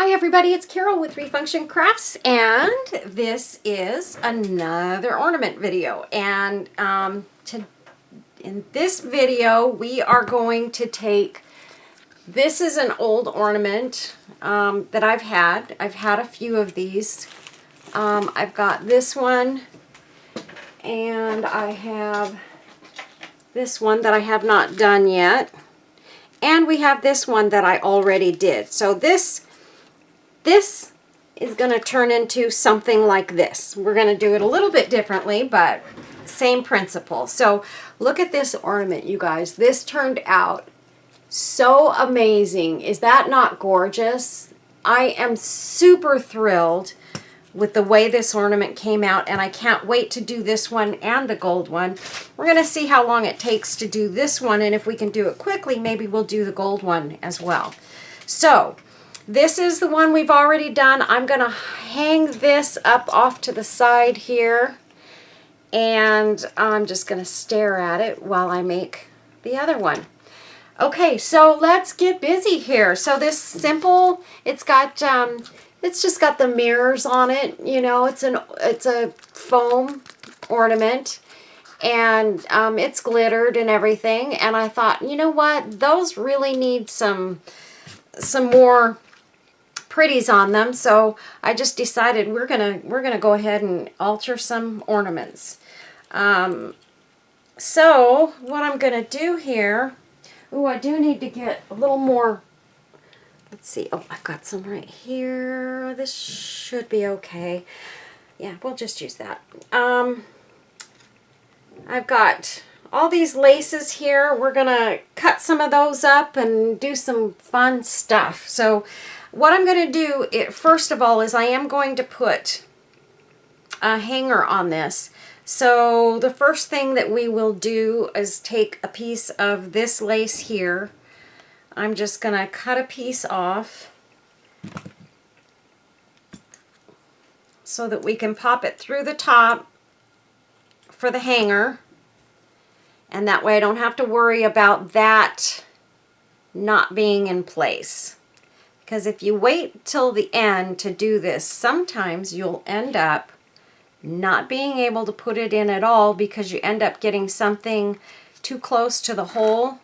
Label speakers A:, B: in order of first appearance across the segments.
A: Hi everybody, it's Carol with Refunction Crafts, and this is another ornament video. And in this video, we are going to take, this is an old ornament that I've had. I've had a few of these. I've got this one, and I have this one that I have not done yet. And we have this one that I already did. So this is going to turn into something like this. We're going to do it a little bit differently, but same principle. So look at this ornament, you guys. This turned out so amazing. Is that not gorgeous? I am super thrilled with the way this ornament came out, and I can't wait to do this one and the gold one. We're going to see how long it takes to do this one, and if we can do it quickly, maybe we'll do the gold one as well. So this is the one we've already done. I'm going to hang this up off to the side here, and I'm just going to stare at it while I make the other one. Okay, so let's get busy here. So this simple, it's just got the mirrors on it. You know, it's a foam ornament, and it's glittered and everything. And I thought, you know what, those really need some more pretties on them. So I just decided we're gonna go ahead and alter some ornaments. So what I'm gonna do here, ooh, I do need to get a little more. Let's see. Oh, I've got some right here. This should be okay. Yeah, we'll just use that. I've got all these laces here. We're gonna cut some of those up and do some fun stuff. So what I'm going to do, first of all, is I am going to put a hanger on this. So the first thing that we will do is take a piece of this lace here. I'm just going to cut a piece off so that we can pop it through the top for the hanger. And that way I don't have to worry about that not being in place. Because if you wait till the end to do this, sometimes you'll end up not being able to put it in at all because you end up getting something too close to the hole.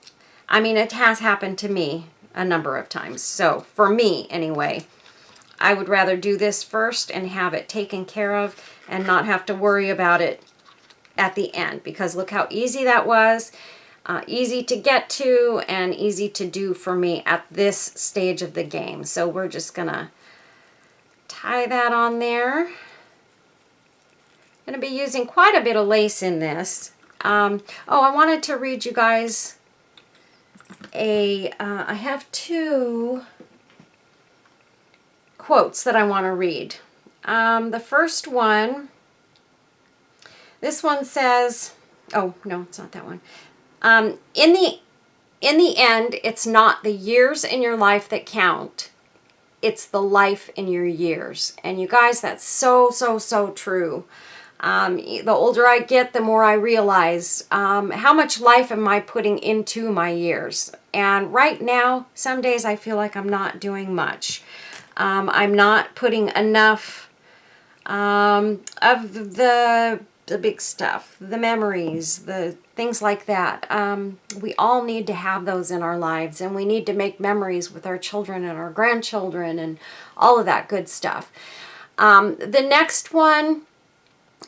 A: I mean, it has happened to me a number of times. So for me, anyway, I would rather do this first and have it taken care of and not have to worry about it at the end. Because look how easy that was. Easy to get to and easy to do for me at this stage of the game. So we're just gonna tie that on there. Gonna be using quite a bit of lace in this. Oh, I wanted to read you guys I have two quotes that I want to read. The first one, this one says, oh no, it's not that one. In the end, it's not the years in your life that count. It's the life in your years. And you guys, that's so, so, so true. The older I get, the more I realize how much life am I putting into my years. And right now, some days I feel like I'm not doing much. I'm not putting enough of the big stuff, the memories, the things like that. We all need to have those in our lives, and we need to make memories with our children and our grandchildren and all of that good stuff. The next one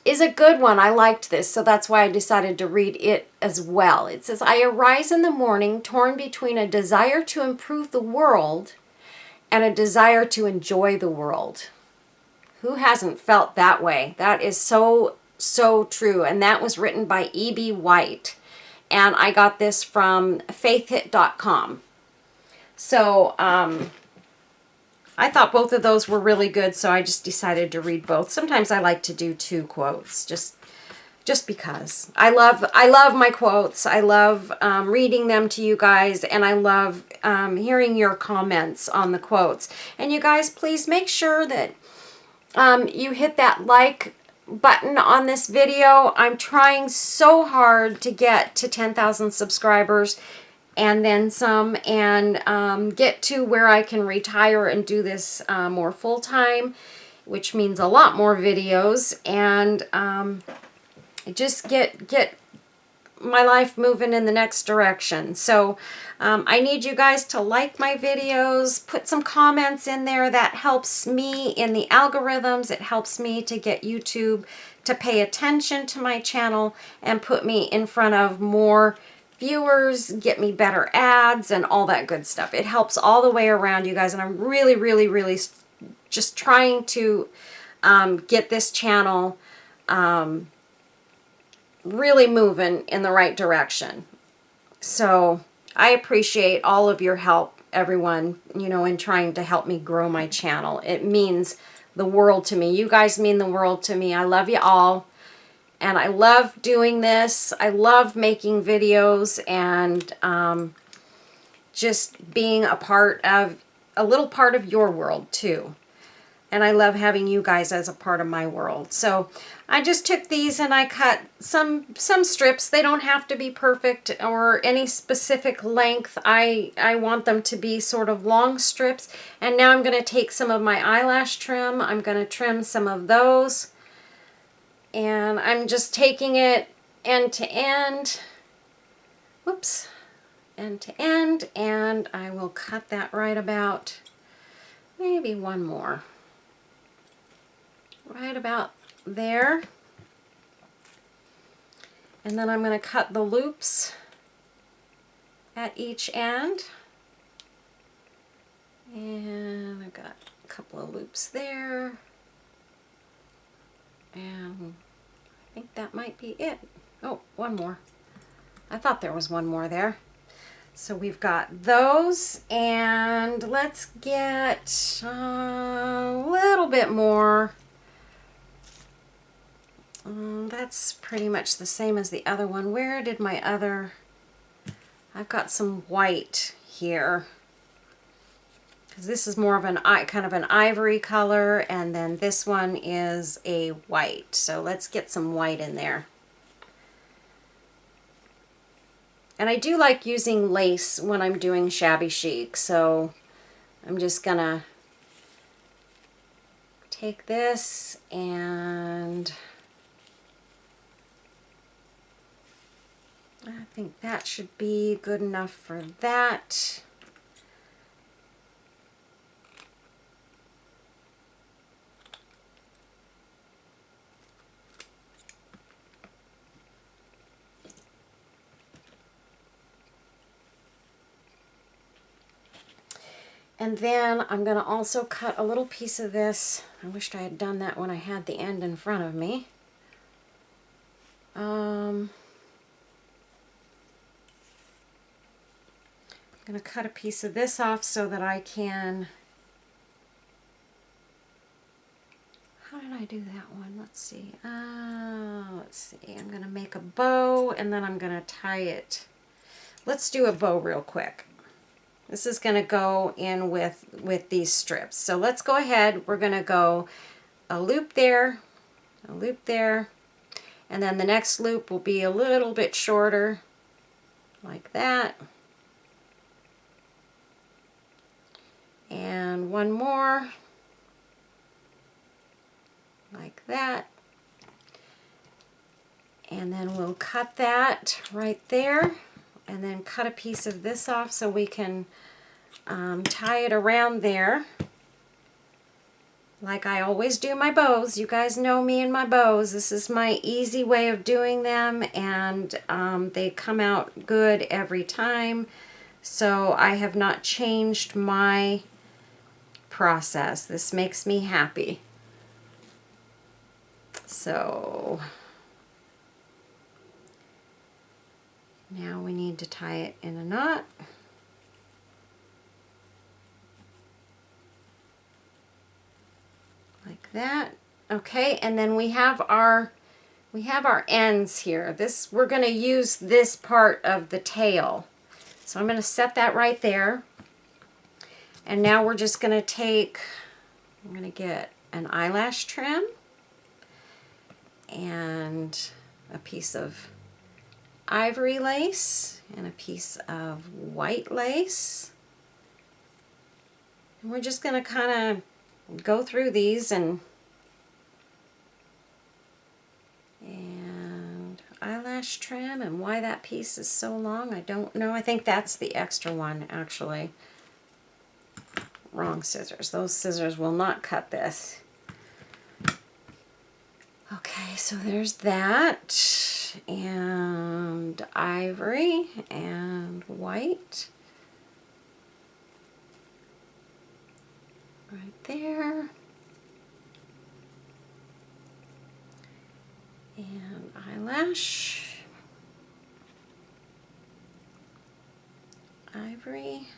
A: is a good one. I liked this, so that's why I decided to read it as well. It says, I arise in the morning torn between a desire to improve the world and a desire to enjoy the world. Who hasn't felt that way? That is so true. And that was written by E.B. White. And I got this from faithhit.com. So I thought both of those were really good, so I just decided to read both. Sometimes I like to do two quotes, just because. I love my quotes. I love reading them to you guys, and I love hearing your comments on the quotes. And you guys, please make sure that you hit that like button on this video. I'm trying so hard to get to 10,000 subscribers. and then some, and get to where I can retire and do this more full-time, which means a lot more videos, and just get my life moving in the next direction. So I need you guys to like my videos, put some comments in there. That helps me in the algorithms. It helps me to get YouTube to pay attention to my channel and put me in front of more viewers, get me better ads and all that good stuff. It helps all the way around, you guys, and I'm really, really, really just trying to get this channel really moving in the right direction. So I appreciate all of your help, everyone, you know, in trying to help me grow my channel. It means the world to me. You guys mean the world to me. I love you all. And I love doing this. I love making videos and just being a little part of your world too. And I love having you guys as a part of my world. So I just took these and I cut some strips. They don't have to be perfect or any specific length. I want them to be sort of long strips. And now I'm going to take some of my eyelash trim. I'm going to trim some of those. And I'm just taking it end to end. Whoops. End to end. And I will cut that right about, maybe one more. Right about there. And then I'm going to cut the loops at each end. And I've got a couple of loops there. And I think that might be it. Oh, one more. I thought there was one more there. So we've got those, and let's get a little bit more. That's pretty much the same as the other one. Where did my other... I've got some white here. Because this is more of an kind of an ivory color, and then this one is a white. So let's get some white in there. And I do like using lace when I'm doing shabby chic, so I'm just gonna take this and I think that should be good enough for that. And then I'm going to also cut a little piece of this. I wished I had done that when I had the end in front of me. I'm going to cut a piece of this off so that I can... How did I do that one? Let's see. Let's see. I'm going to make a bow and then I'm going to tie it. Let's do a bow real quick. This is going to go in with these strips. So let's go ahead. We're going to go a loop there, and then the next loop will be a little bit shorter, like that. And one more, like that. And then we'll cut that right there. And then cut a piece of this off so we can tie it around there like I always do my bows. You guys know me and my bows. This is my easy way of doing them, and they come out good every time. So I have not changed my process. This makes me happy. So now we need to tie it in a knot. Like that. Okay, and then we have our ends here. We're going to use this part of the tail. So I'm going to set that right there. And now we're just going to take, I'm going to get an eyelash trim and a piece of ivory lace, and a piece of white lace. And we're just going to kind of go through these and eyelash trim. And why that piece is so long, I don't know. I think that's the extra one, actually. Wrong scissors. Those scissors will not cut this. Okay, so there's that, and ivory and white right there, and eyelash, ivory,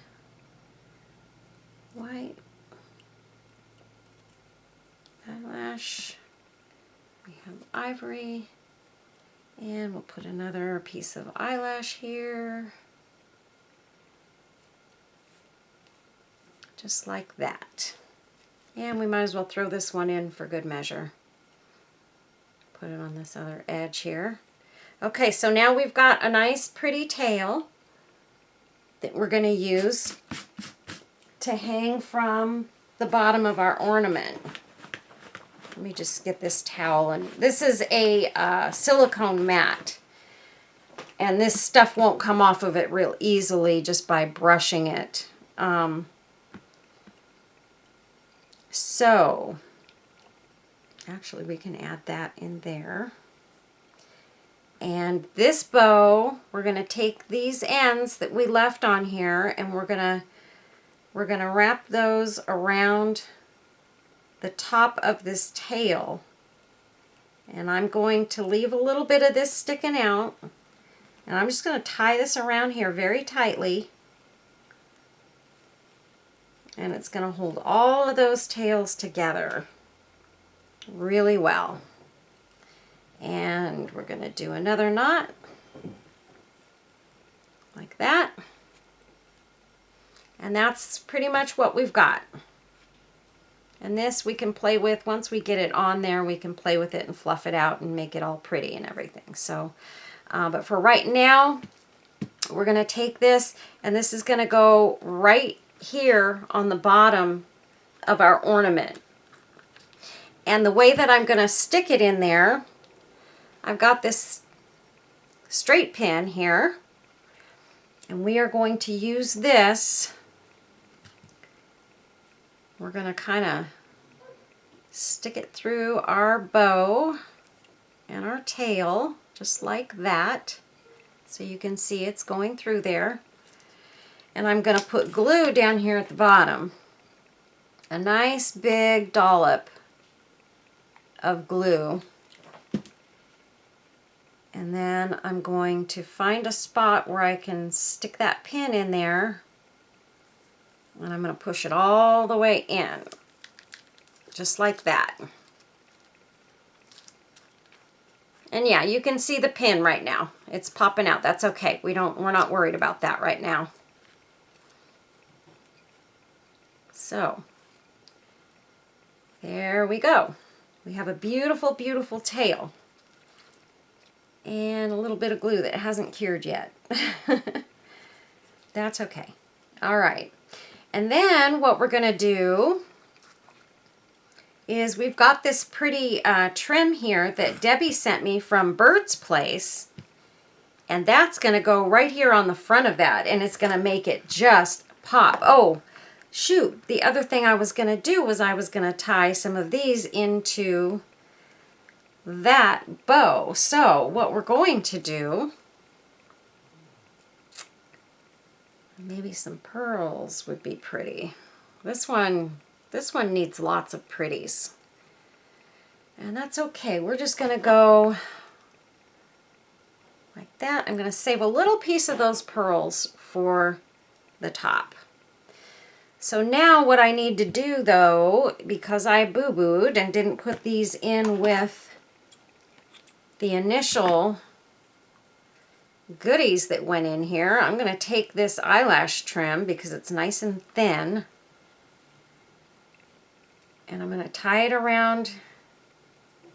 A: white, eyelash. We have ivory, and we'll put another piece of eyelash here, just like that. And we might as well throw this one in for good measure. Put it on this other edge here. Okay, so now we've got a nice pretty tail that we're going to use to hang from the bottom of our ornament. Let me just get this towel, and this is a silicone mat, and this stuff won't come off of it real easily just by brushing it. So actually we can add that in there. And this bow, we're going to take these ends that we left on here, and we're going to wrap those around the top of this tail, and I'm going to leave a little bit of this sticking out, and I'm just going to tie this around here very tightly, and it's going to hold all of those tails together really well. And we're going to do another knot like that, and that's pretty much what we've got. And this we can play with. Once we get it on there, we can play with it and fluff it out and make it all pretty and everything. So, but for right now, we're going to take this, and this is going to go right here on the bottom of our ornament. And the way that I'm going to stick it in there, I've got this straight pin here, and we are going to use this. We're going to kind of stick it through our bow and our tail, just like that. So you can see it's going through there. And I'm going to put glue down here at the bottom. A nice big dollop of glue. And then I'm going to find a spot where I can stick that pin in there. And I'm going to push it all the way in, just like that. And yeah, you can see the pin right now. It's popping out. That's okay. We're not worried about that right now. So, there we go. We have a beautiful, beautiful tail. And a little bit of glue that hasn't cured yet. That's okay. All right. And then what we're going to do is we've got this pretty trim here that Debbie sent me from Bird's Place. And that's going to go right here on the front of that. And it's going to make it just pop. Oh, shoot. The other thing I was going to do was I was going to tie some of these into that bow. So what we're going to do, maybe some pearls would be pretty. This one needs lots of pretties. And that's okay. We're just going to go like that. I'm going to save a little piece of those pearls for the top. So now what I need to do though, because I boo-booed and didn't put these in with the initial goodies that went in here, I'm going to take this eyelash trim because it's nice and thin, and I'm going to tie it around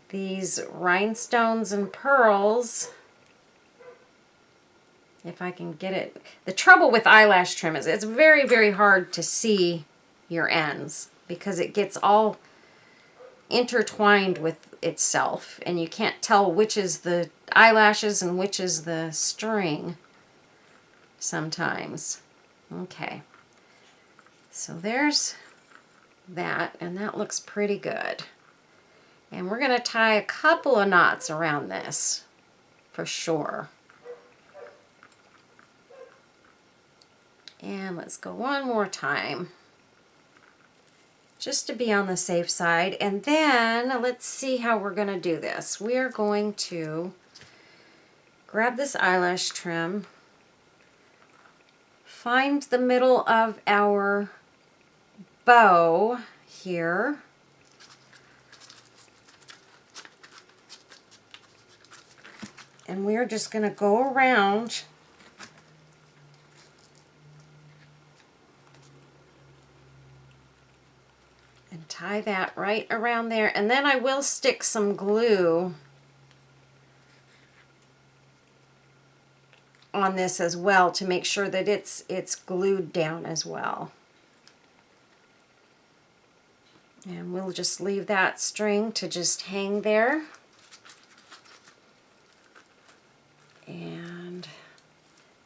A: these rhinestones and pearls if I can get it. The trouble with eyelash trim is it's very, very hard to see your ends because it gets all intertwined with itself and you can't tell which is the eyelashes and which is the string sometimes. Okay, so there's that, and that looks pretty good. And we're going to tie a couple of knots around this for sure. And let's go one more time just to be on the safe side. And then let's see how we're going to do this. We are going to grab this eyelash trim, find the middle of our bow here, and we're just going to go around and tie that right around there. And then I will stick some glue on this as well to make sure that it's glued down as well. And we'll just leave that string to just hang there. And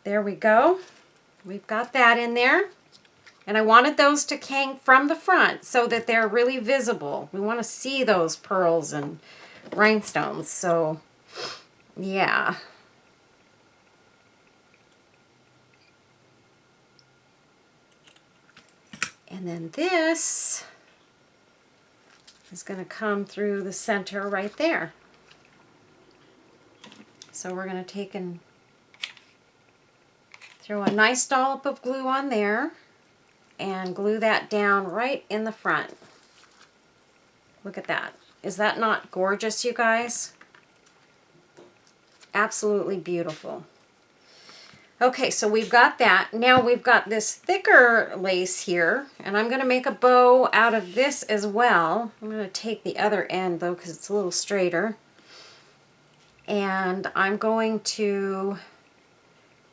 A: there we go. We've got that in there. And I wanted those to hang from the front so that they're really visible. We want to see those pearls and rhinestones. So, yeah. And then this is going to come through the center right there. So we're going to take and throw a nice dollop of glue on there and glue that down right in the front. Look at that. Is that not gorgeous, you guys? Absolutely beautiful. Okay, so we've got that. Now we've got this thicker lace here, and I'm going to make a bow out of this as well. I'm going to take the other end, though, because it's a little straighter. And I'm going to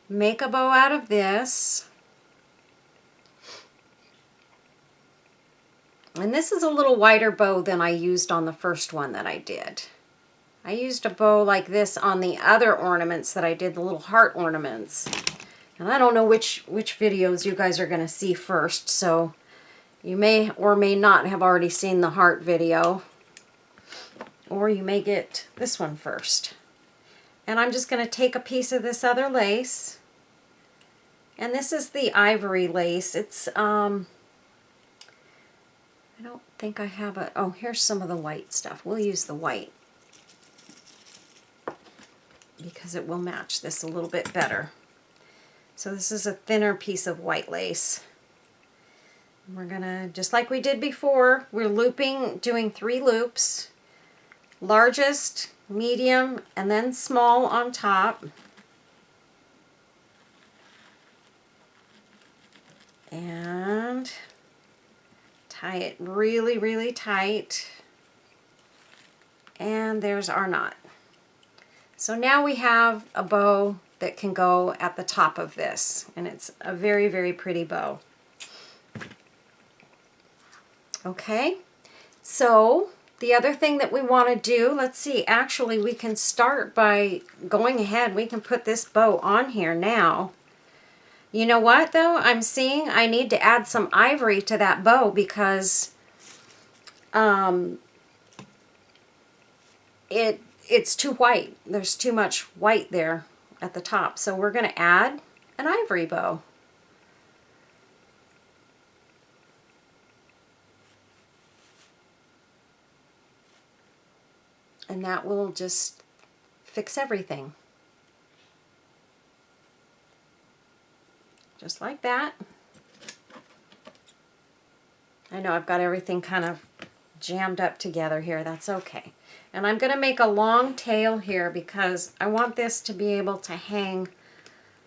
A: make a bow out of this. And this is a little wider bow than I used on the first one that I did. I used a bow like this on the other ornaments that I did, the little heart ornaments. And I don't know which videos you guys are going to see first, so you may or may not have already seen the heart video. Or you may get this one first. And I'm just going to take a piece of this other lace. And this is the ivory lace. It's, I don't think I have a, oh, here's some of the white stuff. We'll use the white because it will match this a little bit better. So this is a thinner piece of white lace. We're gonna, just like we did before, we're looping, doing 3 loops. Largest, medium, and then small on top. And tie it really, really tight. And there's our knot. So now we have a bow that can go at the top of this, and it's a very, very pretty bow. Okay, so the other thing that we want to do, let's see, actually we can start by going ahead. We can put this bow on here now. You know what though? I'm seeing I need to add some ivory to that bow because it's too white. There's too much white there at the top. So we're going to add an ivory bow. And that will just fix everything. Just like that. I know I've got everything kind of jammed up together here. That's okay. And I'm going to make a long tail here because I want this to be able to hang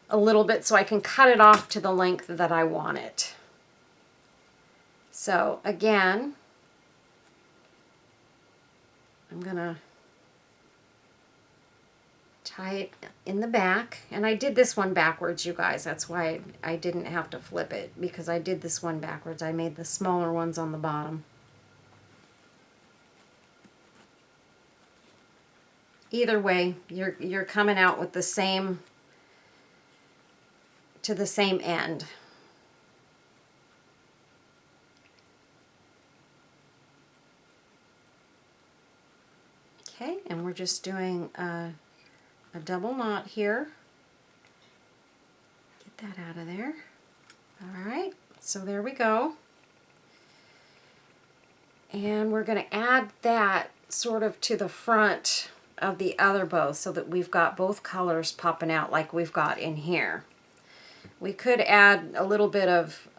A: a little bit so I can cut it off to the length that I want it. So again, I'm going to tie it in the back. And I did this one backwards, you guys. That's why I didn't have to flip it, because I did this one backwards. I made the smaller ones on the bottom. Either way, you're coming out with the same, to the same end. Okay, and we're just doing a double knot here. Get that out of there. All right, so there we go. And we're going to add that sort of to the front of the other bow so that we've got both colors popping out like we've got in here. We could add a little bit of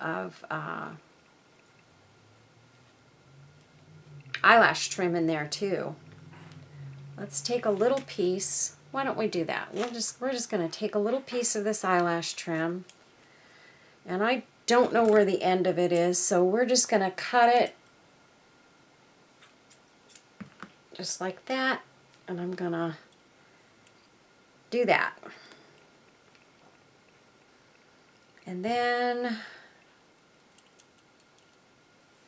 A: eyelash trim in there too. Let's take a little piece. Why don't we do that? We're just going to take a little piece of this eyelash trim, and I don't know where the end of it is, so we're just going to cut it just like that, and I'm going to do that. And then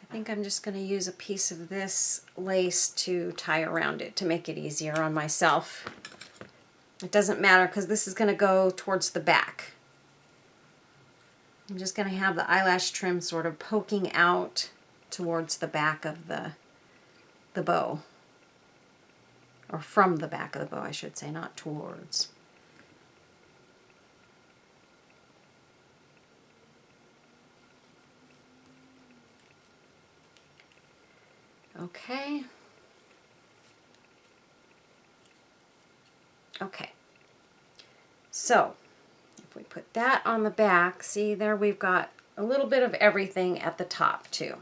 A: I think I'm just going to use a piece of this lace to tie around it to make it easier on myself. It doesn't matter because this is going to go towards the back. I'm just going to have the eyelash trim sort of poking out towards the back of the bow. Or from the back of the bow, I should say, not towards. Okay. Okay. So, if we put that on the back, see there we've got a little bit of everything at the top too.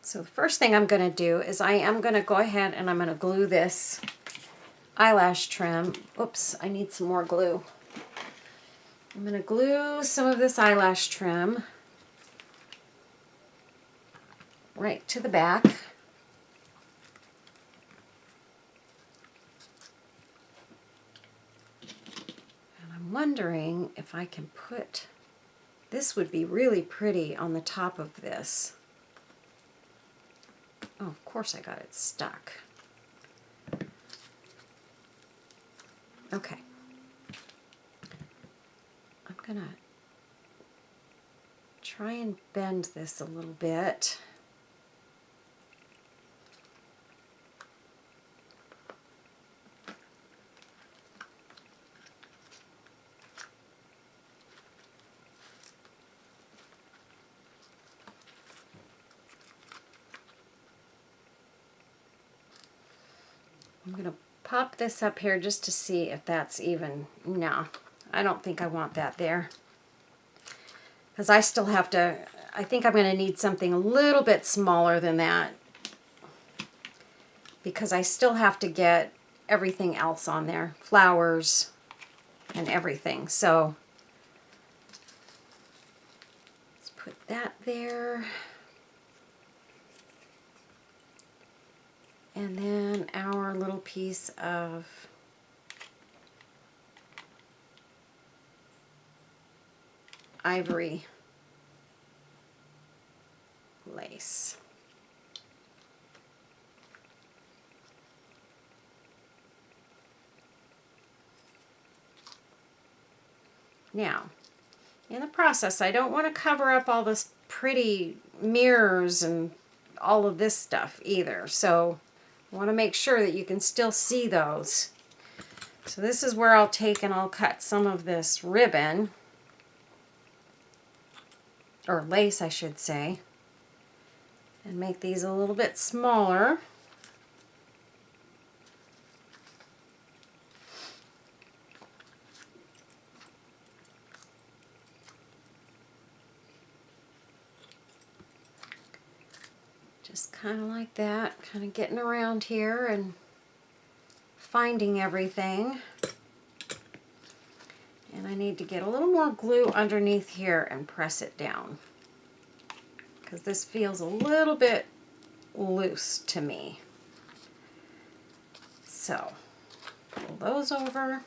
A: So the first thing I'm going to do is I am going to go ahead and I'm going to glue this eyelash trim. Oops, I need some more glue. I'm going to glue some of this eyelash trim right to the back. And I'm wondering if I can put, this would be really pretty on the top of this. Oh, of course I got it stuck. Okay. I'm gonna try and bend this a little bit. I'm going to pop this up here just to see if that's even. No, I don't think I want that there. Because I still have to, I think I'm going to need something a little bit smaller than that. Because I still have to get everything else on there. Flowers and everything. So, let's put that there. And then our little piece of ivory lace. Now, in the process, I don't want to cover up all this pretty mirrors and all of this stuff either. So I want to make sure that you can still see those. So this is where I'll take and I'll cut some of this ribbon, or lace I should say, and make these a little bit smaller. Just kind of like that, kind of getting around here and finding everything. And I need to get a little more glue underneath here and press it down, because this feels a little bit loose to me. So Pull those over.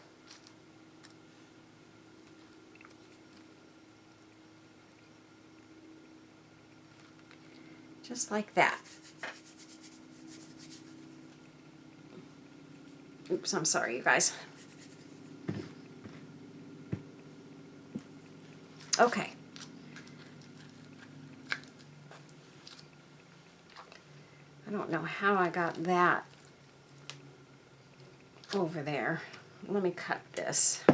A: Just like that. Oops, I'm sorry, you guys. Okay. I don't know how I got that over there. Let me cut this.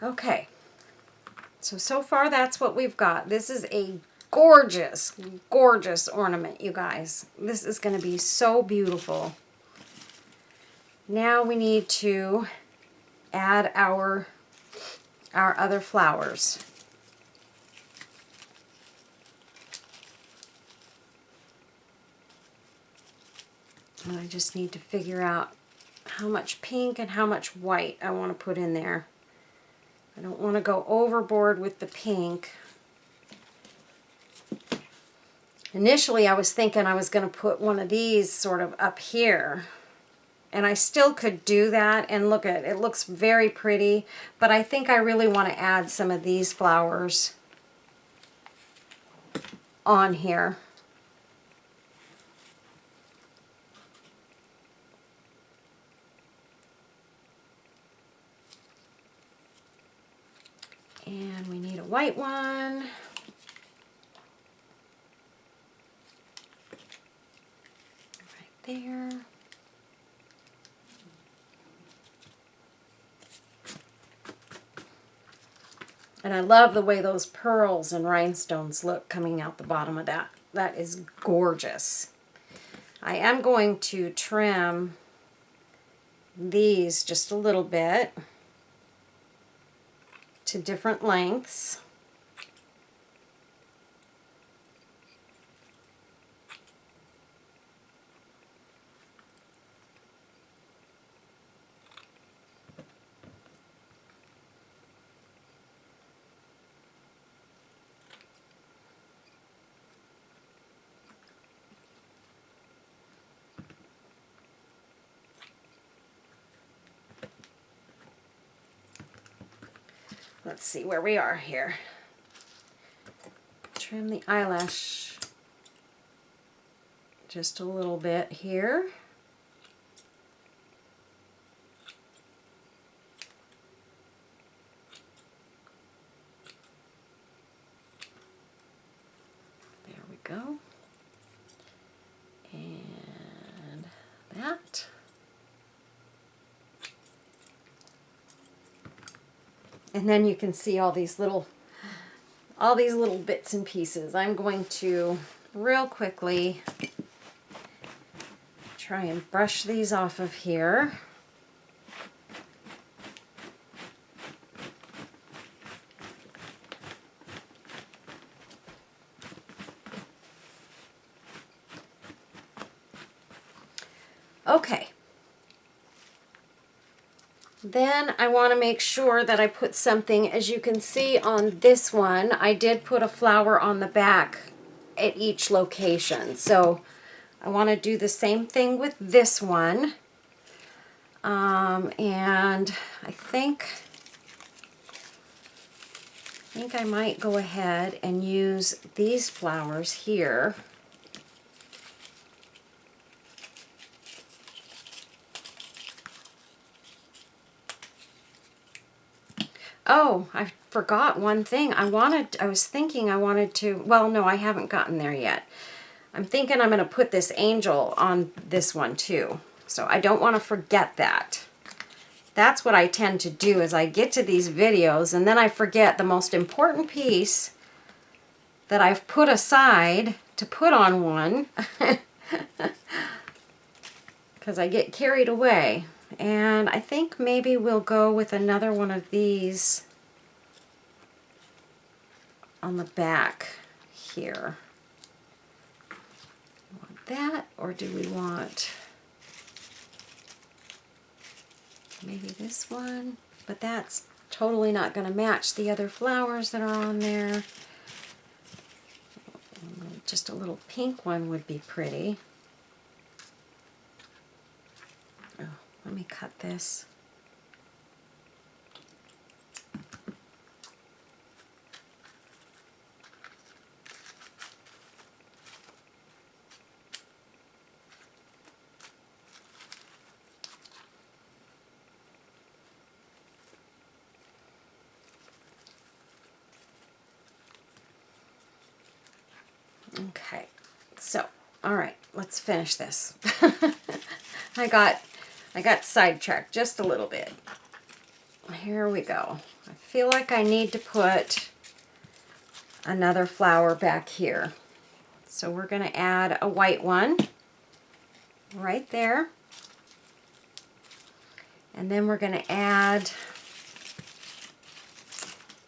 A: Okay, so far that's what we've got. This is a gorgeous, gorgeous ornament, you guys. This is going to be so beautiful. Now we need to add our other flowers. And I just need to figure out how much pink and how much white I want to put in there. I don't want to go overboard with the pink. Initially, I was thinking I was going to put one of these sort of up here. And I still could do that. And look at it. It looks very pretty. But I think I really want to add some of these flowers on here. And we need a white one. Right there. And I love the way those pearls and rhinestones look coming out the bottom of that. That is gorgeous. I am going to trim these just a little bit to different lengths. Let's see where we are here. Trim the eyelash just a little bit here. There we go. And that. And then you can see all these little bits and pieces. I'm going to real quickly try and brush these off of here. Okay. Then I want to make sure that I put something, as you can see on this one, I did put a flower on the back at each location. So I want to do the same thing with this one. And I think I might go ahead and use these flowers here. Oh, I forgot one thing. I was thinking I wanted to, well, no, I haven't gotten there yet. I'm thinking I'm going to put this angel on this one too. So I don't want to forget that. That's what I tend to do, is I get to these videos and then I forget the most important piece that I've put aside to put on one because I get carried away. And I think maybe we'll go with another one of these on the back here. Want that, or do we want... Maybe this one, but that's totally not going to match the other flowers that are on there. Just a little pink one would be pretty. Oh, let me cut this. Okay, so, all right, let's finish this. I got sidetracked just a little bit. Here we go. I feel like I need to put another flower back here. So we're going to add a white one right there. And then we're going to add,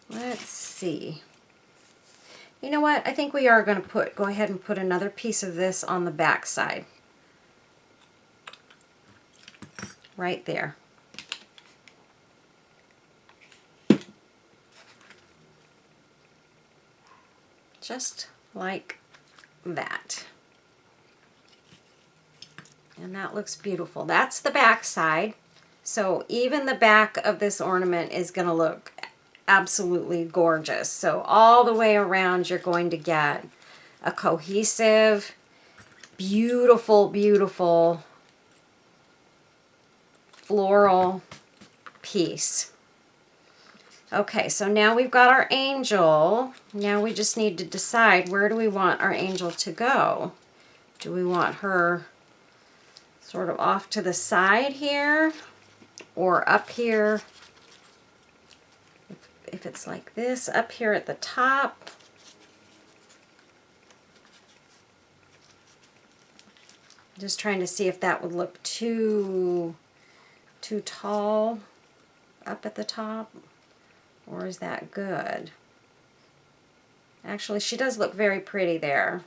A: let's see. You know what? I think we are going to go ahead and put another piece of this on the back side. Right there. Just like that. And that looks beautiful. That's the back side. So even the back of this ornament is going to look absolutely gorgeous. So all the way around you're going to get a cohesive, beautiful, beautiful floral piece. Okay, so now we've got our angel. Now we just need to decide, where do we want our angel to go? Do we want her sort of off to the side here or up here? If it's like this, up here at the top. Just trying to see if that would look too tall up at the top, or is that good? Actually, she does look very pretty there.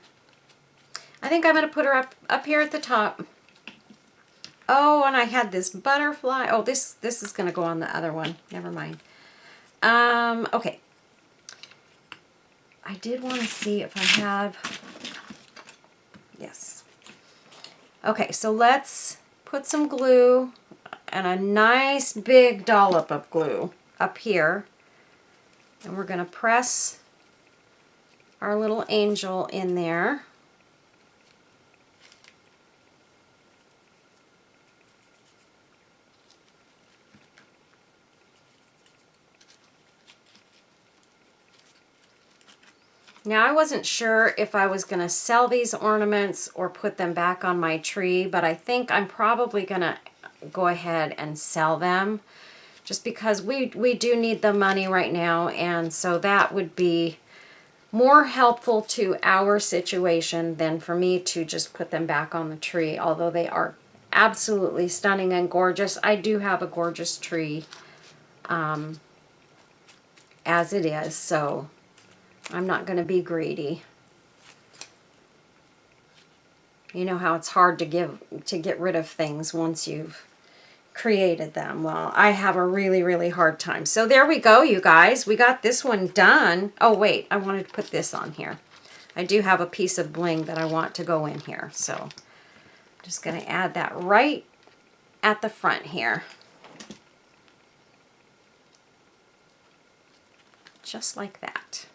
A: I think I'm going to put her up here at the top. Oh, and I had this butterfly. Oh, this is going to go on the other one. Never mind. Okay. I did want to see if I have, yes. Okay, so let's put some glue and a nice big dollop of glue up here. And we're going to press our little angel in there. Now, I wasn't sure if I was going to sell these ornaments or put them back on my tree, but I think I'm probably going to go ahead and sell them just because we do need the money right now, and so that would be more helpful to our situation than for me to just put them back on the tree, although they are absolutely stunning and gorgeous. I do have a gorgeous tree as it is, so I'm not going to be greedy. You know how it's hard to get rid of things once you've created them. Well, I have a really, really hard time. So there we go, you guys. We got this one done. Oh, wait, I wanted to put this on here. I do have a piece of bling that I want to go in here. So I'm just going to add that right at the front here. Just like that.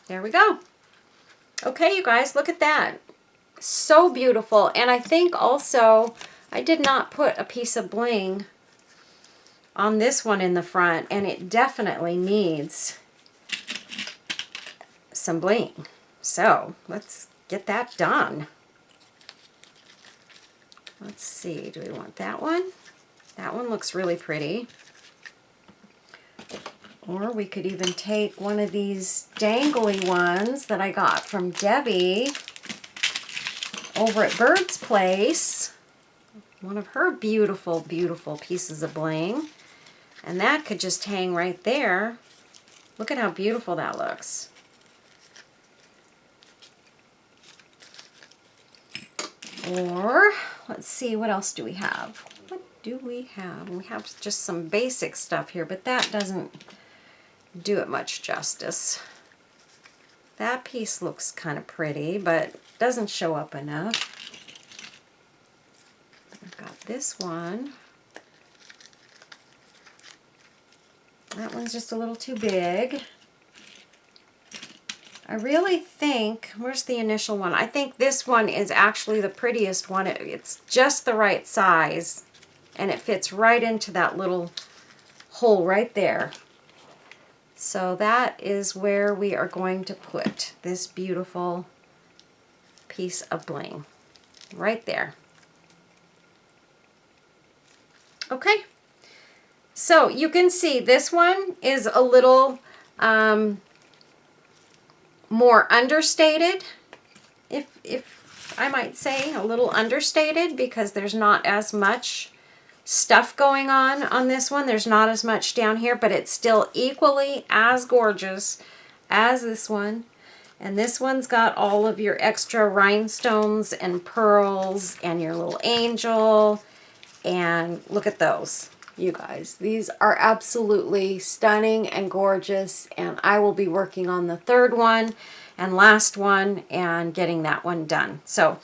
A: There we go. Okay, you guys, look at that. So beautiful. And I think also I did not put a piece of bling on this one in the front, and it definitely needs some bling. So let's get that done. Let's see, do we want that one? That one looks really pretty. Or we could even take one of these dangly ones that I got from Debbie over at Bird's Place. One of her beautiful, beautiful pieces of bling. And that could just hang right there. Look at how beautiful that looks. Or, let's see, what else do we have? What do we have? We have just some basic stuff here, but that doesn't do it much justice. That piece looks kind of pretty, but doesn't show up enough. I've got this one. That one's just a little too big. I really think, where's the initial one? I think this one is actually the prettiest one. It's just the right size, and it fits right into that little hole right there. So that is where we are going to put this beautiful piece of bling, right there. Okay. So you can see this one is a little more understated, if I might say, a little understated, because there's not as much stuff going on this one. There's not as much down here, but it's still equally as gorgeous as this one. And this one's got all of your extra rhinestones and pearls and your little angel. And look at those. You guys, these are absolutely stunning and gorgeous, and I will be working on the third one and last one and getting that one done. So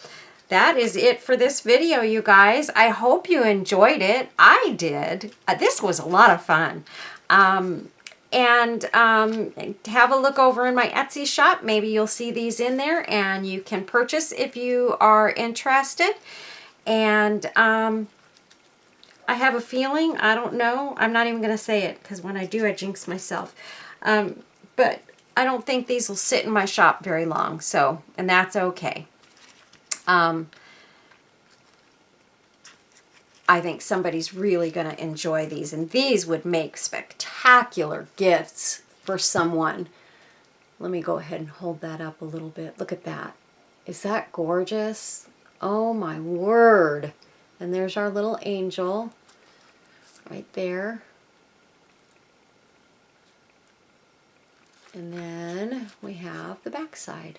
A: that is it for this video, you guys. I hope you enjoyed it. I did. This was a lot of fun. Have a look over in my Etsy shop. Maybe you'll see these in there and you can purchase if you are interested. And I have a feeling, I don't know, I'm not even going to say it because when I do, I jinx myself. But I don't think these will sit in my shop very long, so, and that's okay. I think somebody's really going to enjoy these, and these would make spectacular gifts for someone. Let me go ahead and hold that up a little bit. Look at that. Is that gorgeous? Oh my word. And there's our little angel right there. And then we have the back side.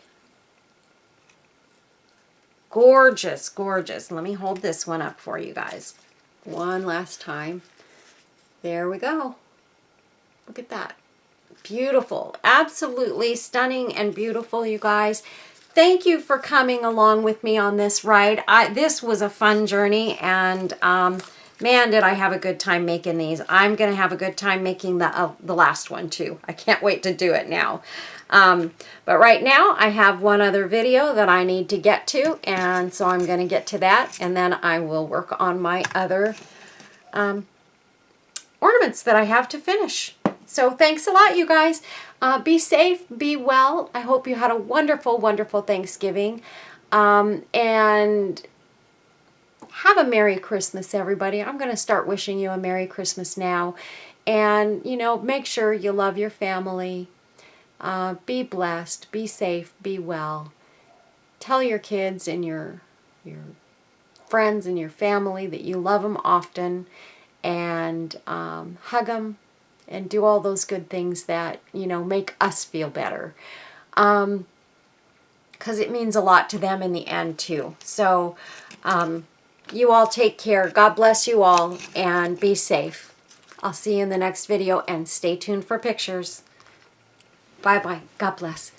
A: Gorgeous, gorgeous. Let me hold this one up for you guys one last time. There we go. Look at that. Beautiful. Absolutely stunning and beautiful, you guys. Thank you for coming along with me on this ride. This was a fun journey, and man, did I have a good time making these. I'm going to have a good time making the last one too. I can't wait to do it now. But right now, I have one other video that I need to get to, and so I'm going to get to that, and then I will work on my other ornaments that I have to finish. So thanks a lot, you guys. Be safe, be well. I hope you had a wonderful, wonderful Thanksgiving. And have a Merry Christmas, everybody. I'm going to start wishing you a Merry Christmas now. And, you know, make sure you love your family. Be blessed, be safe, be well. Tell your kids and your friends and your family that you love them often. And hug them. And do all those good things that, you know, make us feel better. Because it means a lot to them in the end, too. So, you all take care. God bless you all, and be safe. I'll see you in the next video, and stay tuned for pictures. Bye-bye. God bless.